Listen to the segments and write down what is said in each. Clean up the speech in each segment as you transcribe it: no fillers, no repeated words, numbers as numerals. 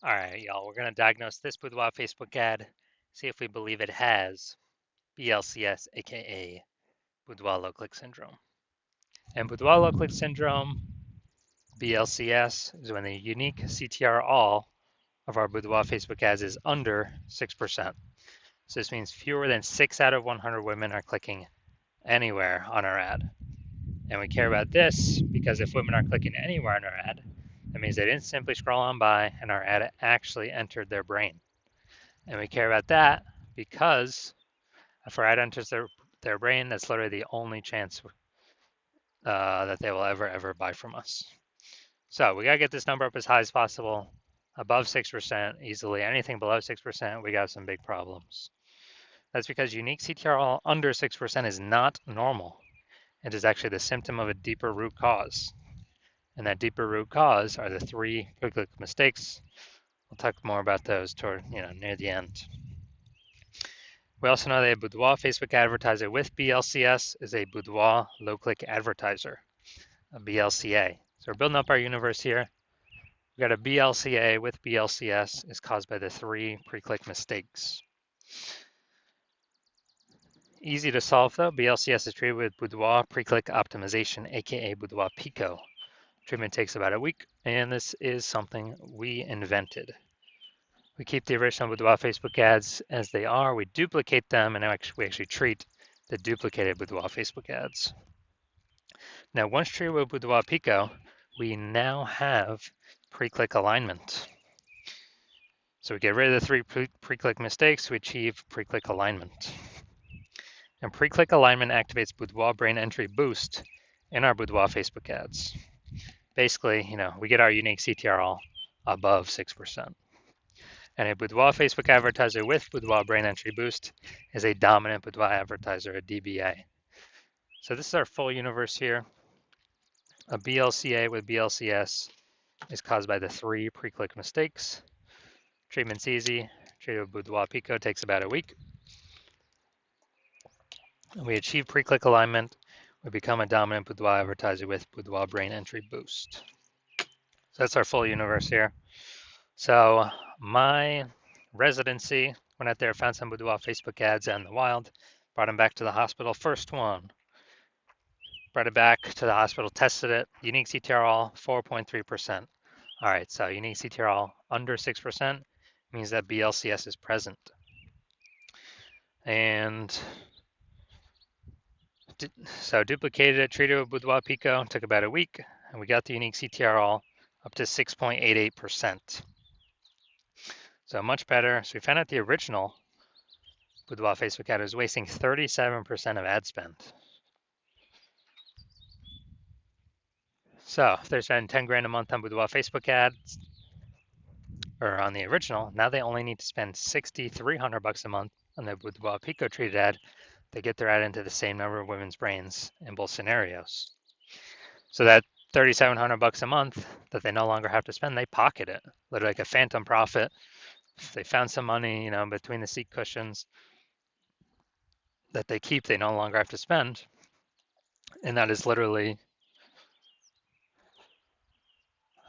All right, y'all, we're going to diagnose this Boudoir Facebook ad, see if we believe it has BLCS, aka Boudoir low click syndrome. And Boudoir low click syndrome, BLCS, is when the unique CTR all of our Boudoir Facebook ads is under 6%. So this means fewer than 6 out of 100 women are clicking anywhere on our ad. And we care about this because if women are clicking anywhere on our ad, that means they didn't simply scroll on by and our ad actually entered their brain. And we care about that because if our ad enters their brain, that's literally the only chance that they will ever buy from us. So we got to get this number up as high as possible, above 6% easily. Anything below 6%, we got some big problems. That's because unique CTRL under 6% is not normal. It is actually the symptom of a deeper root cause. And that deeper root cause are the 3 quick mistakes. We'll talk more about those toward, near the end. We also know that a Boudoir Facebook advertiser with BLCS is a Boudoir low-click advertiser, a BLCA. So we're building up our universe here. We got a BLCA with BLCS is caused by the 3 pre-click mistakes. Easy to solve though. BLCS is treated with Boudoir pre-click optimization, aka Boudoir Pico. Treatment takes about a week, and this is something we invented. We keep the original Boudoir Facebook ads as they are. We duplicate them, and we actually treat the duplicated Boudoir Facebook ads. Now, once treated with Boudoir Pico, we now have pre-click alignment. So we get rid of the 3 pre-click mistakes. We achieve pre-click alignment. And pre-click alignment activates Boudoir brain entry boost in our Boudoir Facebook ads. Basically, we get our unique CTRL above 6%. And a Boudoir Facebook advertiser with Boudoir brain entry boost is a dominant Boudoir advertiser, a DBA. So this is our full universe here. A BLCA with BLCS is caused by the 3 pre-click mistakes. Treatment's easy. Treated with Boudoir Pico takes about a week. We achieve pre-click alignment. We become a dominant Boudoir advertiser with Boudoir brain entry boost. So that's our full universe here. So my residency, went out there, found some Boudoir Facebook ads out in the wild, brought them back to the hospital. First one, brought it back to the hospital, tested it. Unique CTRL, 4.3%. All right, so unique CTRL under 6% means that BLCS is present. And so duplicated it, treated with Boudoir Pico, took about a week, and we got the unique CTRL up to 6.88%. So much better. So we found out the original Boudoir Facebook ad was wasting 37% of ad spend. So if they're spending 10 grand a month on Boudoir Facebook ads, or on the original, now they only need to spend 6,300 bucks a month on the Boudoir Pico treated ad to get their ad into the same number of women's brains in both scenarios. So that 3,700 bucks a month that they no longer have to spend, they pocket it, literally like a phantom profit. They found some money, between the seat cushions that they keep, they no longer have to spend. And that is literally,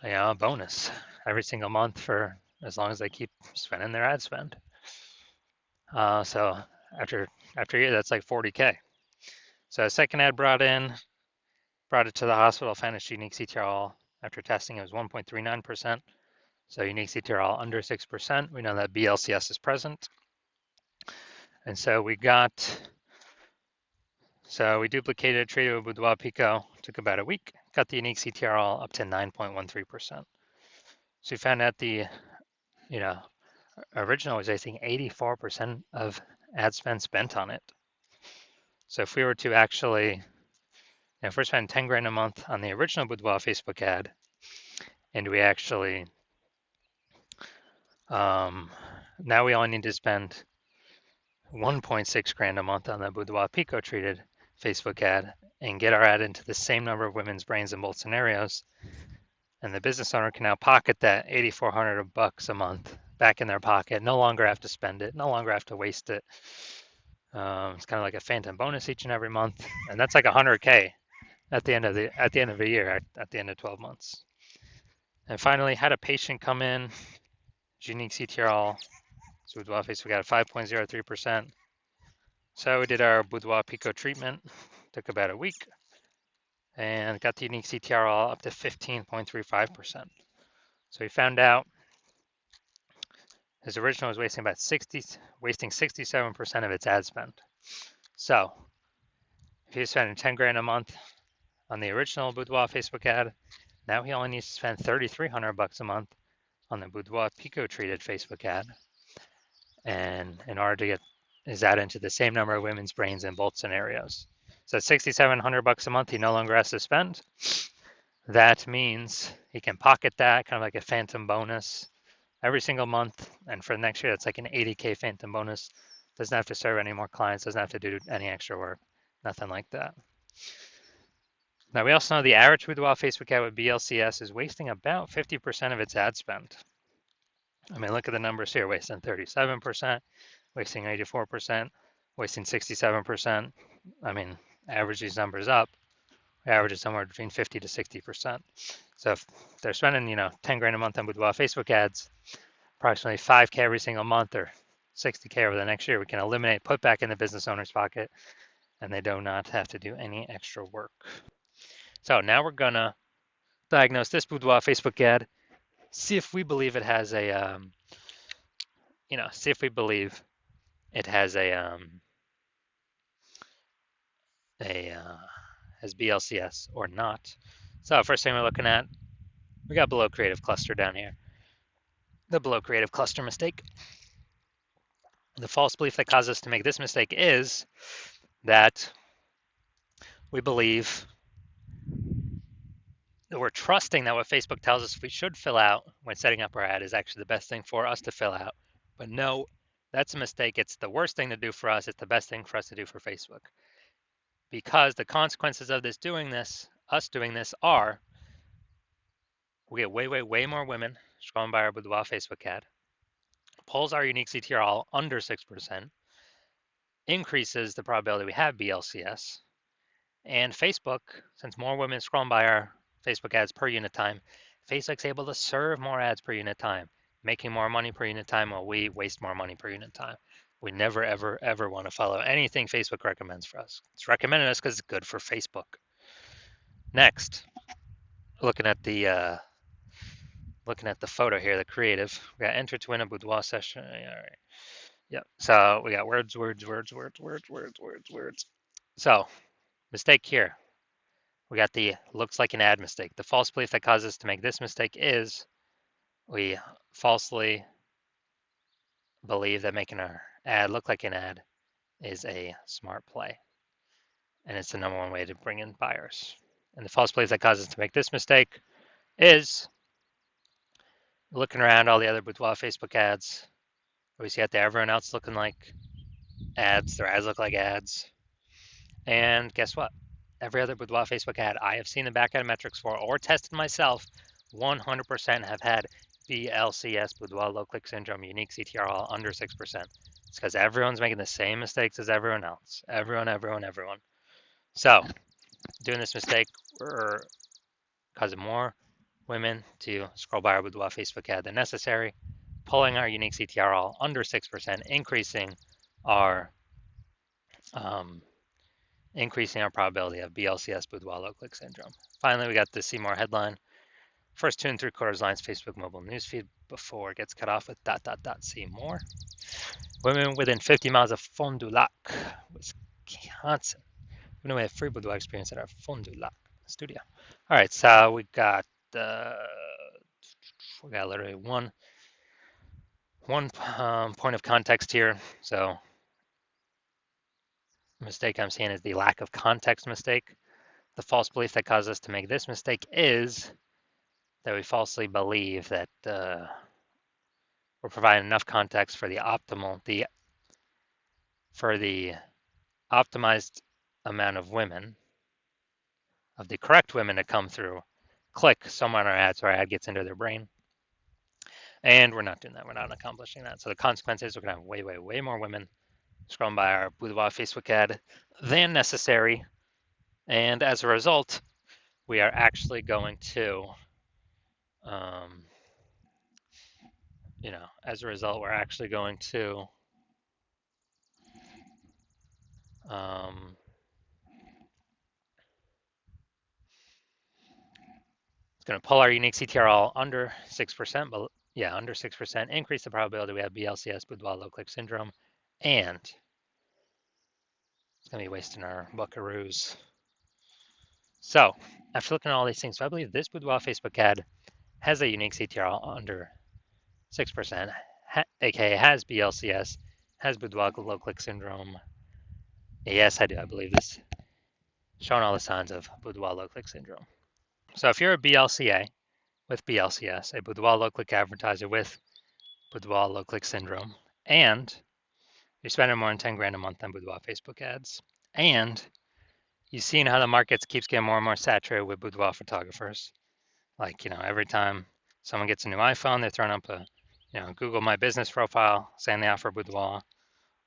a bonus every single month for as long as they keep spending their ad spend. So after a year, that's like 40K. So a second ad brought it to the hospital, found its unique CTRL. After testing, it was 1.39%. So unique CTRL under 6%. We know that BLCS is present. And so we duplicated, treated with Boudoir Pico, took about a week, got the unique CTRL up to 9.13%. So we found out the, original was, I think, 84% of ad spend spent on it. So if we were to actually, if we're spending 10 grand a month on the original Boudoir Facebook ad, and we actually, now we only need to spend 1.6 grand a month on the Boudoir Pico treated Facebook ad and get our ad into the same number of women's brains in both scenarios. And the business owner can now pocket that 8,400 bucks a month back in their pocket, no longer have to spend it, no longer have to waste it. It's kind of like a phantom bonus each and every month. And that's like 100K at the end of a year, at the end of 12 months. And finally, had a patient come in unique CTRL. So Boudoir Facebook ad 5.03%. So we did our Boudoir Pico treatment. Took about a week and got the unique CTRL up to 15.35%. So we found out his original was wasting 67% of its ad spend. So if he was spending 10 grand a month on the original Boudoir Facebook ad, now he only needs to spend 3,300 bucks a month on the Boudoir Pico treated Facebook ad. And in order to get his ad into the same number of women's brains in both scenarios. So 6,700 bucks a month he no longer has to spend. That means he can pocket that kind of like a phantom bonus every single month. And for next year, that's like an 80K phantom bonus. Doesn't have to serve any more clients, doesn't have to do any extra work, nothing like that. Now, we also know the average Boudoir Facebook ad with BLCS is wasting about 50% of its ad spend. I mean, look at the numbers here, wasting 37%, wasting 84%, wasting 67%. I mean, average these numbers up, we average is somewhere between 50 to 60%. So if they're spending, 10 grand a month on Boudoir Facebook ads, approximately 5K every single month or 60K over the next year, we can eliminate, put back in the business owner's pocket, and they do not have to do any extra work. So now we're gonna diagnose this Boudoir Facebook ad, see if we believe it has a, see if we believe it has has BLCS or not. So first thing we're looking at, we got below creative cluster down here. The below creative cluster mistake. The false belief that caused us to make this mistake is that we believe that we're trusting that what Facebook tells us we should fill out when setting up our ad is actually the best thing for us to fill out. But no, that's a mistake. It's the worst thing to do for us. It's the best thing for us to do for Facebook. Because the consequences of us doing this are we get way more women scrolling by our Boudoir Facebook ad, pulls our unique CTRL under 6%, increases the probability we have BLCS, and Facebook, since more women scrolling by our Facebook ads per unit time, Facebook's able to serve more ads per unit time, making more money per unit time while we waste more money per unit time. We never, ever want to follow anything Facebook recommends for us. It's recommended us because it's good for Facebook. Next, looking at the photo here, the creative. We got enter to win a boudoir session. All right. Yep. So we got words. So mistake here. We got the looks like an ad mistake. The false belief that causes us to make this mistake is we falsely believe that making our ad look like an ad is a smart play. And it's the number one way to bring in buyers. And the false belief that causes us to make this mistake is looking around all the other Boudoir Facebook ads. We see out there everyone else looking like ads. Their ads look like ads. And guess what? Every other Boudoir Facebook ad I have seen the back end metrics for or tested myself 100% have had BLCS, Boudoir low click syndrome, unique CTRL under 6%. It's because everyone's making the same mistakes as everyone else. Everyone. So doing this mistake, we're causing more women to scroll by our Boudoir Facebook ad than necessary, pulling our unique CTRL under 6%, increasing our probability of BLCS Boudoir low click syndrome. Finally, we got the see more headline. First 2 3/4 lines Facebook mobile newsfeed before it gets cut off with ... See more. Women within 50 miles of Fond du Lac, Wisconsin. We have free boudoir experience at our Fond du Lac studio. All right, so we got literally one point of context here. So the mistake I'm seeing is the lack of context mistake. The false belief that caused us to make this mistake is that we falsely believe that we're providing enough context for the optimized amount of women, of the correct women to come through, click some on our ad so our ad gets into their brain. And we're not doing that. We're not accomplishing that. So the consequence is we're going to have way more women scrolling by our Boudoir Facebook ad than necessary. And as a result, we are actually going to, as a result, we're actually going to um, it's going to pull our unique CTRL under 6%, but yeah, under 6%, increase the probability we have BLCS, boudoir low click syndrome, and it's going to be wasting our buckaroos. So after looking at all these things, so I believe this boudoir Facebook ad has a unique CTRL under 6%, aka has BLCS, has boudoir low click syndrome. Yes, I do. I believe this, showing all the signs of boudoir low click syndrome. So if you're a BLCA with BLCS, a boudoir low click advertiser with boudoir low click syndrome, and you're spending more than 10 grand a month on boudoir Facebook ads, and you've seen how the market keeps getting more and more saturated with boudoir photographers. Like, every time someone gets a new iPhone, they're throwing up a, Google My Business profile saying they offer boudoir,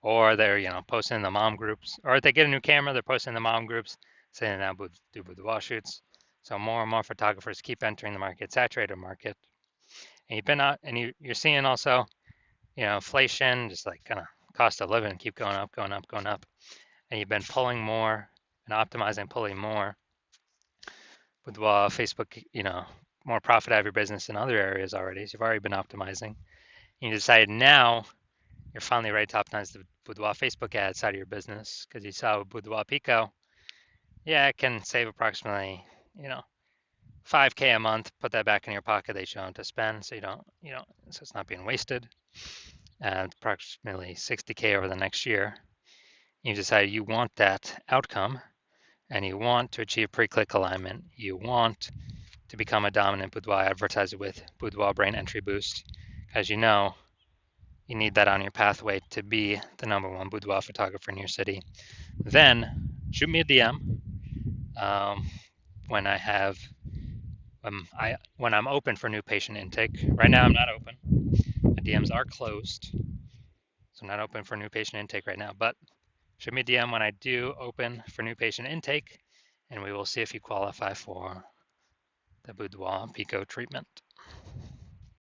or they're, posting in the mom groups, or if they get a new camera, they're posting in the mom groups saying they now do boudoir shoots. So more and more photographers keep entering the market, saturated market. And you've been out, and you're seeing also, inflation, just like kind of cost of living keep going up, going up, going up. And you've been pulling more and optimizing, pulling more with Facebook, more profit out of your business in other areas already. So you've already been optimizing. You decided now you're finally ready to optimize the Boudoir Facebook ad side of your business because you saw Boudoir Pico. Yeah, it can save approximately, 5K a month. Put that back in your pocket. They show them to spend, so so it's not being wasted. And approximately 60K over the next year. You decide you want that outcome, and you want to achieve pre-click alignment. You want to become a dominant boudoir advertiser with Boudoir Brain Entry Boost. As you know, you need that on your pathway to be the #1 boudoir photographer in your city. Then shoot me a DM when when I'm open for new patient intake. Right now I'm not open. My DMs are closed, so I'm not open for new patient intake right now. But shoot me a DM when I do open for new patient intake, and we will see if you qualify for the Boudoir Pico treatment.